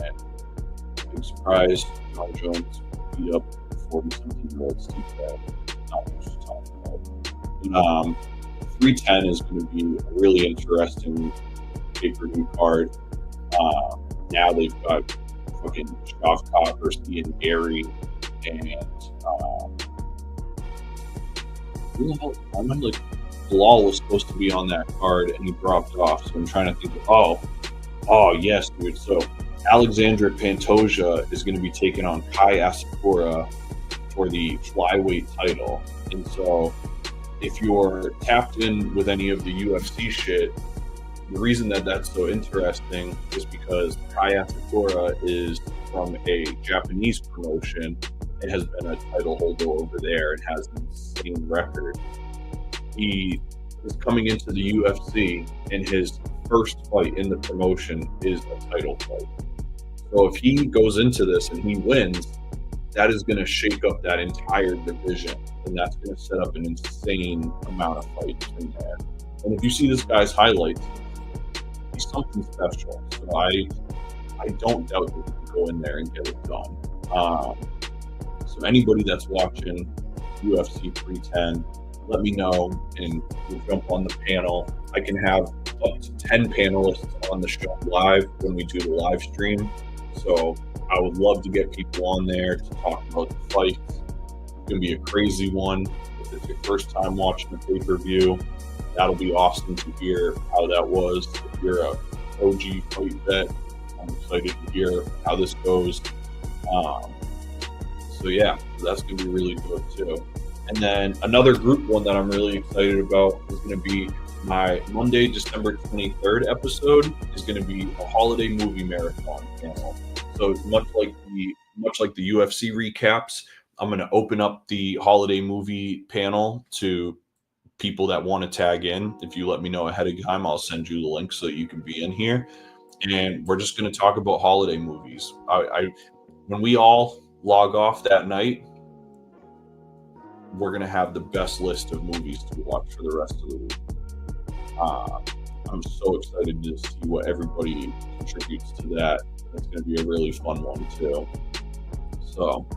big surprise, John Jones beat up 40-something-year-old Stipe. Not much to talk about. 310 is going to be a really interesting pay-per-view card. Now they've got fucking Shavkat versus Ian Gary, and who the hell? I remember like Bilal was supposed to be on that card and he dropped off. So I'm trying to think of oh yes, dude. So Alexandra Pantoja is going to be taking on Kai Asakura for the flyweight title, and so if you're tapped in with any of the UFC shit, the reason that that's so interesting is because Kai Asakura is from a Japanese promotion. It has been a title holder over there and has an insane record. He is coming into the UFC, and his first fight in the promotion is a title fight. So if he goes into this and he wins, that is going to shake up that entire division, and that's going to set up an insane amount of fights in there. And if you see this guy's highlights, he's something special. So I don't doubt that he can go in there and get it done. So anybody that's watching UFC 310, let me know and we'll jump on the panel. I can have up to 10 panelists on the show live when we do the live stream. So I would love to get people on there to talk about the fight. It's going to be a crazy one. If it's your first time watching a pay-per-view, that'll be awesome to hear how that was. If you're a OG fight vet, I'm excited to hear how this goes. So yeah, that's going to be really good too. And then another group one that I'm really excited about is going to be my Monday, December 23rd episode is going to be a holiday movie marathon panel. So much like the UFC recaps, I'm going to open up the holiday movie panel to people that want to tag in. If you let me know ahead of time, I'll send you the link so that you can be in here. And we're just going to talk about holiday movies. When we all log off that night, we're going to have the best list of movies to watch for the rest of the week. I'm so excited to see what everybody contributes to that. It's going to be a really fun one too. So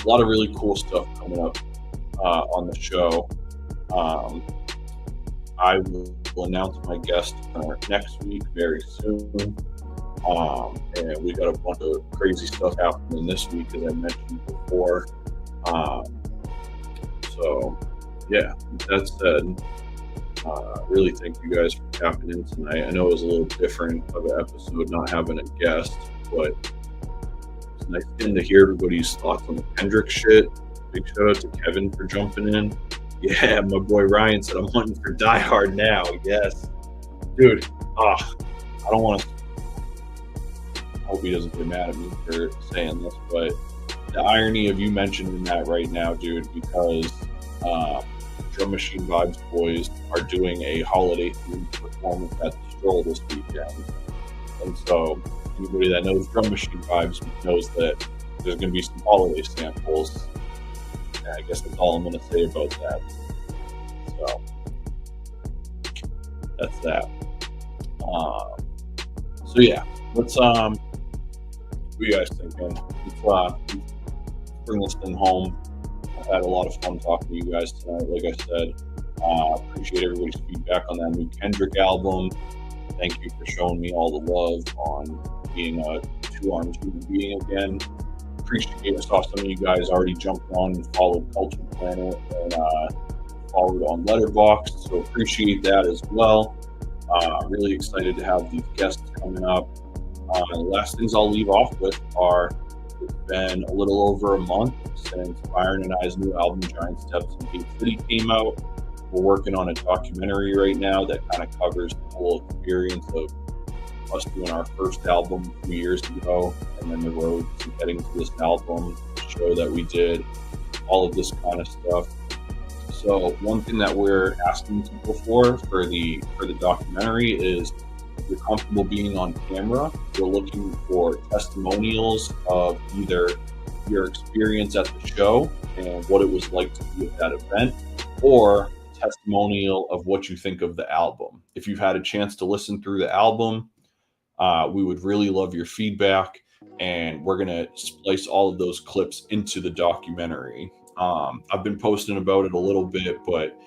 a lot of really cool stuff coming up on the show. I will announce my guest next week very soon. And we got a bunch of crazy stuff happening this week, as I mentioned before. So, yeah, with that said, really thank you guys for tapping in tonight. I know it was a little different of an episode not having a guest, but it's nice getting to hear everybody's thoughts on the Kendrick shit. Big shout out to Kevin for jumping in. Yeah, my boy Ryan said I'm hunting for Die Hard now. Yes. Dude, I don't want to... I hope he doesn't get mad at me for saying this, but the irony of you mentioning that right now, dude, because Drum Machine Vibes boys are doing a holiday themed performance at the Stroll this weekend. And so anybody that knows Drum Machine Vibes knows that there's going to be some holiday samples. And I guess that's all I'm going to say about that. So that's that. So yeah, let's what are you guys thinking? Let's bring this thing home. I've had a lot of fun talking to you guys tonight. Like I said, appreciate everybody's feedback on that new Kendrick album. Thank you for showing me all the love on being a two-armed human being again. Appreciate I saw some of you guys already jumped on and followed Culture Planet and followed on Letterboxd, so appreciate that as well. Really excited to have these guests coming up. The last things I'll leave off with are, it's been a little over a month since Byron and I's new album, Giant Steps in Gate City, came out. We're working on a documentary right now that kind of covers the whole experience of us doing our first album 3 years ago, and then the road to getting to this album, the show that we did, all of this kind of stuff. So one thing that we're asking people for the documentary is, if you're comfortable being on camera, we're looking for testimonials of either your experience at the show and what it was like to be at that event, or testimonial of what you think of the album. If you've had a chance to listen through the album, we would really love your feedback, and we're going to splice all of those clips into the documentary. I've been posting about it a little bit, but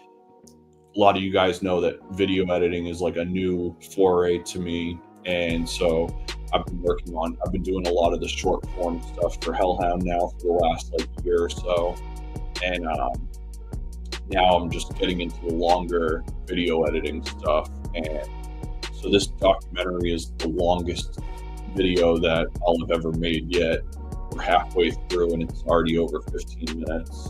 a lot of you guys know that video editing is like a new foray to me. And so I've been doing a lot of the short form stuff for Hellhound now for the last like year or so. And now I'm just getting into the longer video editing stuff. And so this documentary is the longest video that I'll have ever made yet. We're halfway through and it's already over 15 minutes.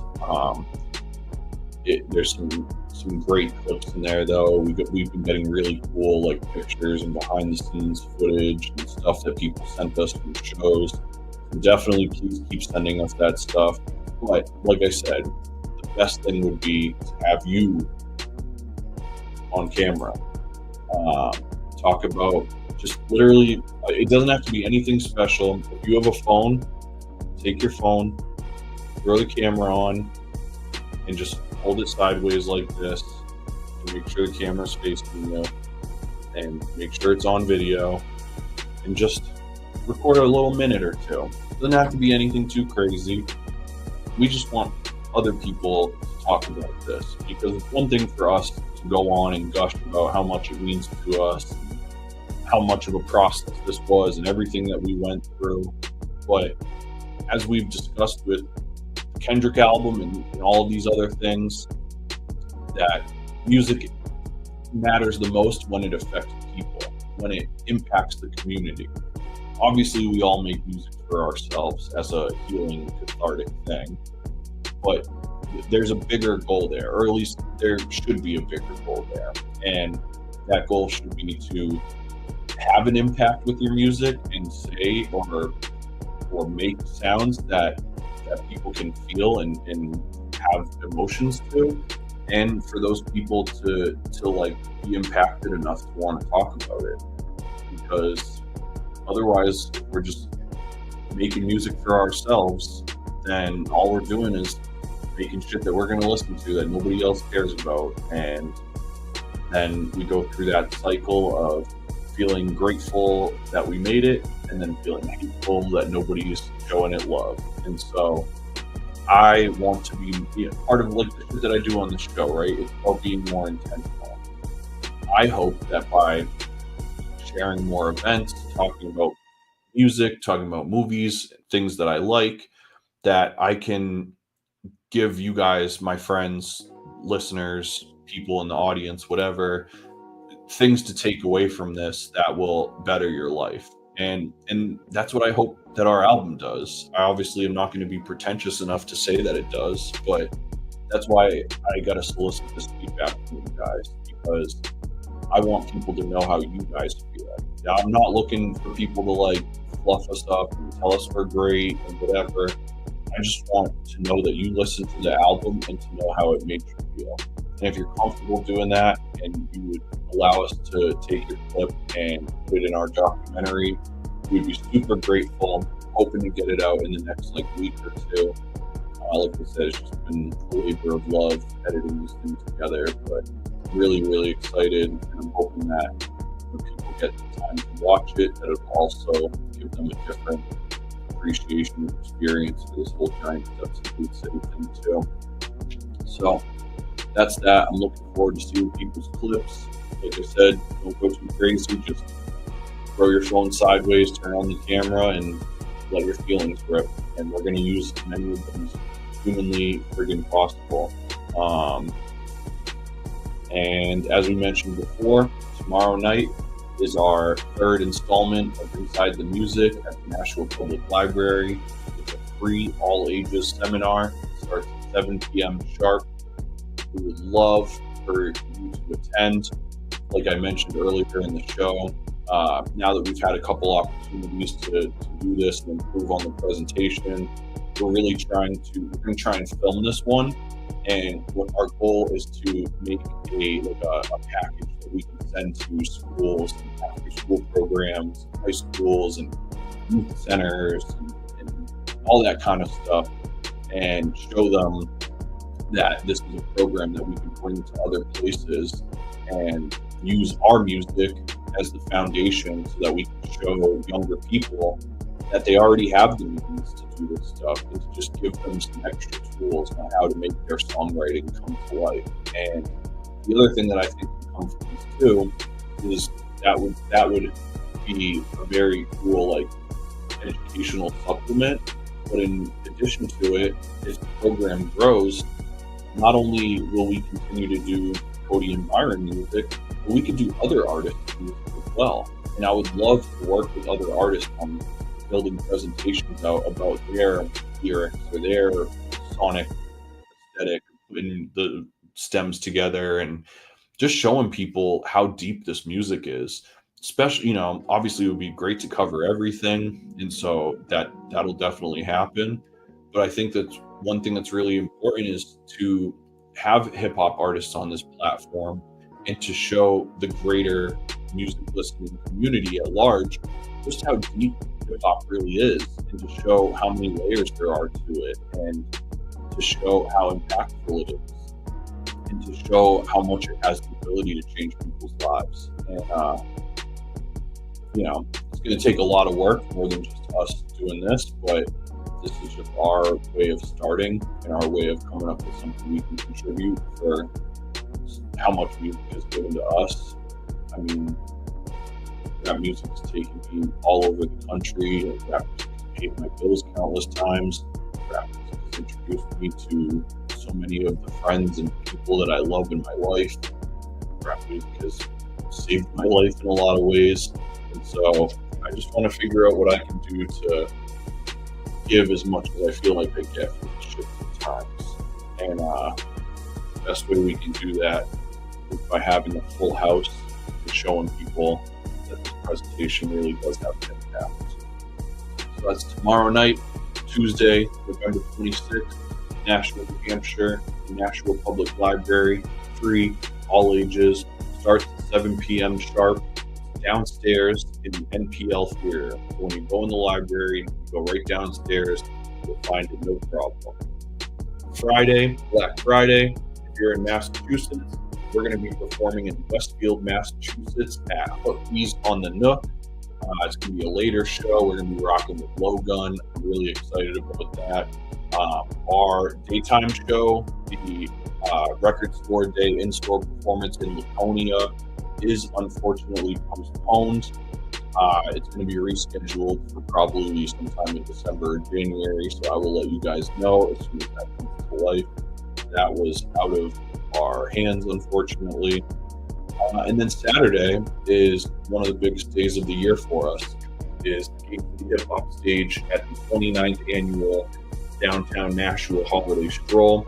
There's some great clips in there though. We've been getting really cool like pictures and behind the scenes footage and stuff that people sent us from shows. So definitely please keep sending us that stuff. But like I said, the best thing would be to have you on camera. Talk about just literally, it doesn't have to be anything special. If you have a phone, take your phone, throw the camera on, and just hold it sideways like this, and make sure the camera's facing you, and make sure it's on video, and just record a little minute or two. It doesn't have to be anything too crazy. We just want other people to talk about this, because it's one thing for us to go on and gush about how much it means to us, how much of a process this was, and everything that we went through. But as we've discussed with the Kendrick album and all of these other things, that music matters the most when it affects people, when it impacts the community. Obviously, we all make music for ourselves as a healing, cathartic thing, but there's a bigger goal there, or at least there should be a bigger goal there. And that goal should be to have an impact with your music and say or make sounds that people can feel and have emotions to, and for those people to like be impacted enough to want to talk about it. Because otherwise, if we're just making music for ourselves, then all we're doing is making shit that we're going to listen to that nobody else cares about. And then we go through that cycle of feeling grateful that we made it, and then feeling hateful that nobody's showing it love. And so I want to be part of like the shit that I do on the show, right? It's about being more intentional. I hope that by sharing more events, talking about music, talking about movies, things that I like, that I can give you guys, my friends, listeners, people in the audience, whatever, things to take away from this that will better your life. And that's what I hope that our album does. I obviously am not going to be pretentious enough to say that it does, but that's why I got to solicit this feedback from you guys, because I want people to know how you guys feel. Now, I'm not looking for people to like fluff us up and tell us we're great and whatever. I just want to know that you listened to the album and to know how it made you feel. And if you're comfortable doing that and you would allow us to take your clip and put it in our documentary, we'd be super grateful. Hoping to get it out in the next like week or two. Like I said, it's just been a labor of love editing these things together, but really, really excited. And I'm hoping that when people get the time to watch it, that it'll also give them a different appreciation experience for this whole giant Steps in Food City thing too. So that's that. I'm looking forward to seeing people's clips. Like I said, don't go too crazy. Just throw your phone sideways, turn on the camera, and let your feelings rip. And we're going to use as many of them as humanly friggin' possible. And as we mentioned before, tomorrow night is our third installment of Inside the Music at the Nashville Public Library. It's a free all-ages seminar. It starts at 7 p.m. sharp. We would love for you to attend. Like I mentioned earlier in the show, now that we've had a couple opportunities to do this and improve on the presentation, we're going to try and film this one. And what our goal is to make a package that we can send to schools and after school programs, high schools and youth centers and all that kind of stuff, and show them that this is a program that we can bring to other places and use our music as the foundation so that we can show younger people that they already have the means to do this stuff, and to just give them some extra tools on how to make their songwriting come to life. And the other thing that I think can come from this too is that would be a very cool like educational supplement. But in addition to it, as the program grows, not only will we continue to do Cody and Byron music, but we could do other artists' music as well. And I would love to work with other artists on building presentations out about their lyrics or their sonic aesthetic, putting the stems together and just showing people how deep this music is. Especially, obviously it would be great to cover everything, and so that'll definitely happen. But I think that one thing that's really important is to have hip hop artists on this platform and to show the greater music listening community at large just how deep hip hop really is, and to show how many layers there are to it, and to show how impactful it is, and to show how much it has the ability to change people's lives. And it's going to take a lot of work, more than just us doing this, but this is just our way of starting and our way of coming up with something we can contribute for how much music is given to us. I mean, rap music has taken me all over the country. Rap music has paid my bills countless times. Rap music has introduced me to so many of the friends and people that I love in my life. Rap music has saved my life in a lot of ways. And so I just want to figure out what I can do to give as much as I feel like I get for the shifting times. And the best way we can do that is by having a full house and showing people that this presentation really does have an impact. So that's tomorrow night, Tuesday, November 26th, Nashua, New Hampshire, the Nashua Public Library, free, all ages, starts at 7 p.m. sharp. Downstairs in the NPL theater. So when you go in the library, you go right downstairs, you'll find it no problem. Friday, Black Friday, if you're in Massachusetts, we're going to be performing in Westfield, Massachusetts at Hookies on the Nook. It's going to be a later show. We're going to be rocking with Blowgun. I'm really excited about that. Our daytime show, the Record Store Day in-store performance in Laconia, is unfortunately postponed. It's going to be rescheduled for probably sometime in December or January, so I will let you guys know as soon as that comes to life. That was out of our hands, unfortunately. And then Saturday is one of the biggest days of the year for us. It is the Gates of the Hip Hop stage at the 29th annual Downtown Nashua Holiday Stroll.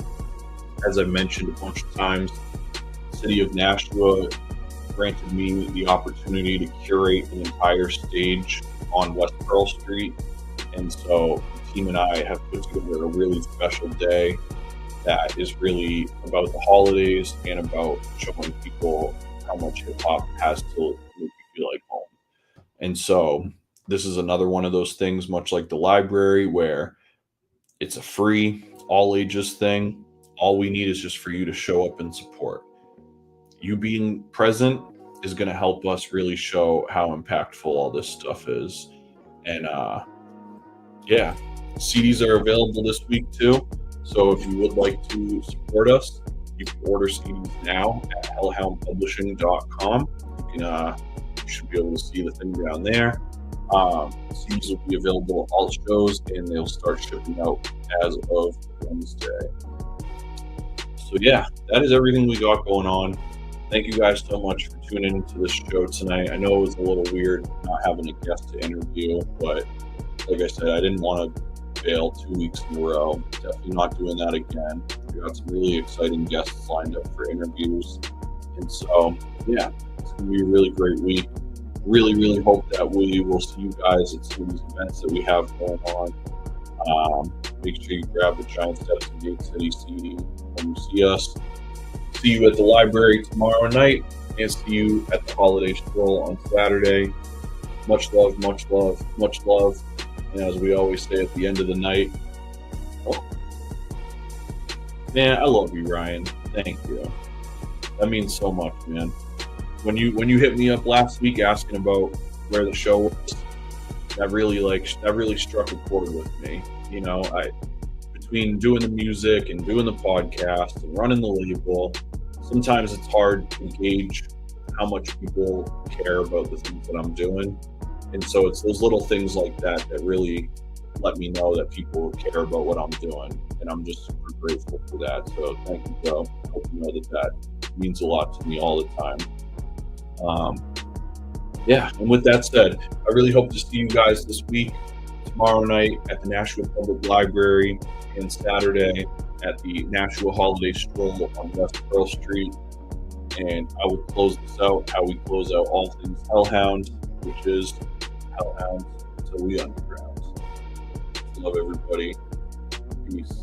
As I've mentioned a bunch of times, the city of Nashua granted me the opportunity to curate an entire stage on West Pearl Street. And so the team and I have put together a really special day that is really about the holidays and about showing people how much hip hop has to make you feel like home. And so this is another one of those things, much like the library, where it's a free, all ages thing. All we need is just for you to show up and support. You being present is going to help us really show how impactful all this stuff is. And CDs are available this week too. So if you would like to support us, you can order CDs now at hellhoundpublishing.com. You should be able to see the thing down there. CDs will be available at all shows, and they'll start shipping out as of Wednesday. So yeah, that is everything we got going on. Thank you guys so much for tuning into this show tonight. I know it was a little weird not having a guest to interview, but like I said, I didn't want to fail 2 weeks in a row. Definitely not doing that again. We got some really exciting guests lined up for interviews. And so, yeah, it's going to be a really great week. Really, really hope that we will see you guys at some of these events that we have going on. make sure you grab a giant set of some Gate City CD when you see us. See you at the library tomorrow night, and see you at the holiday stroll on Saturday. Much love, much love, much love. And as we always say at the end of the night, oh, man, I love you, Ryan. Thank you. That means so much, man. When you hit me up last week asking about where the show was, that really struck a chord with me. You know, between doing the music and doing the podcast and running the label, sometimes it's hard to gauge how much people care about the things that I'm doing. And so it's those little things like that that really let me know that people care about what I'm doing. And I'm just super grateful for that. So thank you, Joe. I hope you know that means a lot to me all the time. And with that said, I really hope to see you guys this week, tomorrow night at the Nashua Public Library, and Saturday at the Nashua Holiday Stroll on West Pearl Street. And I will close this out how we close out all things Hellhound, which is Hellhounds until we underground. Love everybody. Peace.